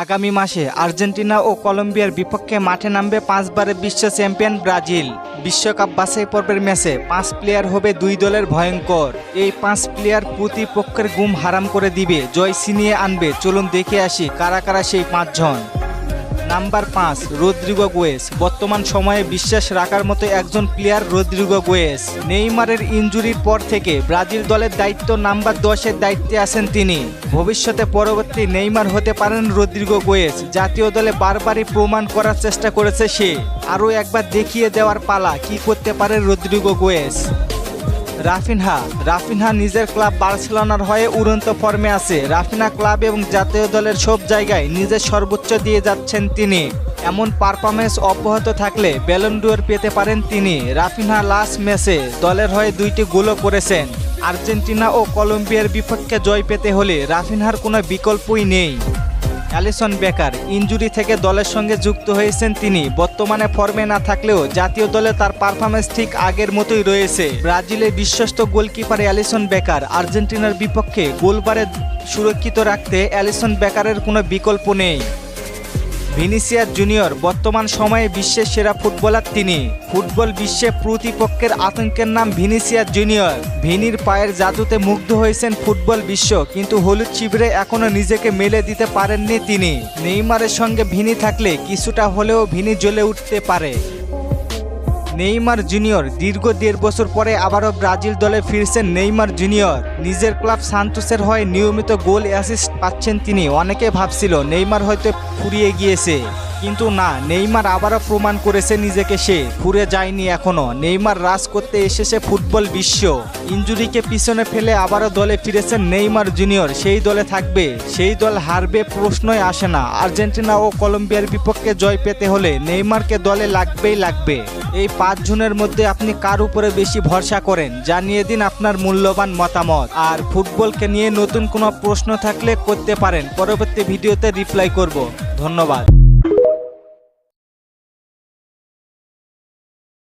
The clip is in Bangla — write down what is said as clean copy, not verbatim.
আগামী মাসে আর্জেন্টিনা ও কলম্বিয়ার বিপক্ষে মাঠে নামবে 5 বারের বিশ্ব চ্যাম্পিয়ন ব্রাজিল। বিশ্বকাপ বাছাই পর্বের ম্যাচে 5 প্লেয়ার হবে দুই দলের ভয়ঙ্কর। এই 5 প্লেয়ার প্রতিপক্ষের ঘুম হারাম করে দিবে, জয় ছিনিয়ে আনবে। চলুন দেখে আসি কারা কারা সেই 5 জন। Number 5, Rodrigo গোয়েস। বর্তমান সময়ে বিশ্বাস রাখার মতো একজন প্লেয়ার রদ্রিগো গোয়েস। নেইমারের ইনজুরির পর থেকে ব্রাজিল দলের দায়িত্ব নাম্বার 10-এর দায়িত্বে আছেন তিনি। ভবিষ্যতে পরবর্তী নেইমার হতে পারেন রদ্রিগো গোয়েস। জাতীয় দলে বারবারই প্রমাণ করার চেষ্টা করেছে সে। আরও একবার দেখিয়ে দেওয়ার পালা কি করতে পারে রদ্রিগো গোয়েস। রাফিনহা নিজের ক্লাব বার্সেলোনার হয়ে উড়ন্ত ফর্মে আছে। রাফিনহা ক্লাব এবং জাতীয় দলের সব জায়গায় নিজের সর্বোচ্চ দিয়ে যাচ্ছেন তিনি। এমন পারফরমেন্স অব্যাহত থাকলে ব্যালন ডিওর পেতে পারেন তিনি। রাফিনহা লাস্ট ম্যাচে দলের হয়ে 2টি গোলও করেছেন। আর্জেন্টিনা ও কলম্বিয়ার বিপক্ষে জয় পেতে হলে রাফিনহার কোনো বিকল্পই নেই। অ্যালিসন বেকার ইনজুরি থেকে দলের সঙ্গে যুক্ত হয়েছেন তিনি। বর্তমানে ফর্মে না থাকলেও জাতীয় দলে তার পারফরমেন্স ঠিক আগের মতোই রয়েছে। ব্রাজিলের বিশ্বস্ত গোলকিপার অ্যালিসন বেকার আর্জেন্টিনার বিপক্ষে গোলবারে সুরক্ষিত রাখতে অ্যালিসন বেকারের কোনো বিকল্প নেই। ভিনিসিয়াস জুনিয়র বর্তমান সময়ে বিশ্বের সেরা ফুটবলার তিনি। ফুটবল বিশ্বে প্রতিপক্ষের আতঙ্কের নাম ভিনিসিয়াস জুনিয়র। ভিনির পায়ের জাদুতে মুগ্ধ হয়েছেন ফুটবল বিশ্ব, কিন্তু হলুদ শিবিরে এখনও নিজেকে মেলে দিতে পারেননি তিনি। নেইমারের সঙ্গে ভিনি থাকলে কিছুটা হলেও ভিনি জ্বলে উঠতে পারে। নেইমার জুনিয়র দীর্ঘ 1.5 বছর পরে আবারও ব্রাজিল দলে ফিরছেন নেইমার জুনিয়র। নিজের ক্লাব সান্তোসের হয়ে নিয়মিত গোল অ্যাসিস্ট পাচ্ছেন তিনি। অনেকে ভাবছিল নেইমার হয়তো ফুরিয়ে গিয়েছে, কিন্তু না, নেইমার আবারও প্রমাণ করেছে নিজেকে। সে ফুরে যায়নি এখনো। নেইমার রাজ করতে এসেছে ফুটবল বিশ্ব। ইনজুরিকে পিছনে ফেলে আবারও দলে ফিরেছেন নেইমার জুনিয়র। সেই দলে থাকবে, সেই দল হারবে প্রশ্নই আসে না। আর্জেন্টিনা ও কলম্বিয়ার বিপক্ষে জয় পেতে হলে নেইমারকে দলে লাগবেই লাগবে। এই 5 জনের মধ্যে আপনি কার উপরে বেশি ভরসা করেন? জানিয়ে দিন আপনার মূল্যবান মতামত। আর ফুটবলকে নিয়ে নতুন কোনো প্রশ্ন থাকলে করতে পারেন, পরবর্তী ভিডিওতে রিপ্লাই করব। ধন্যবাদ।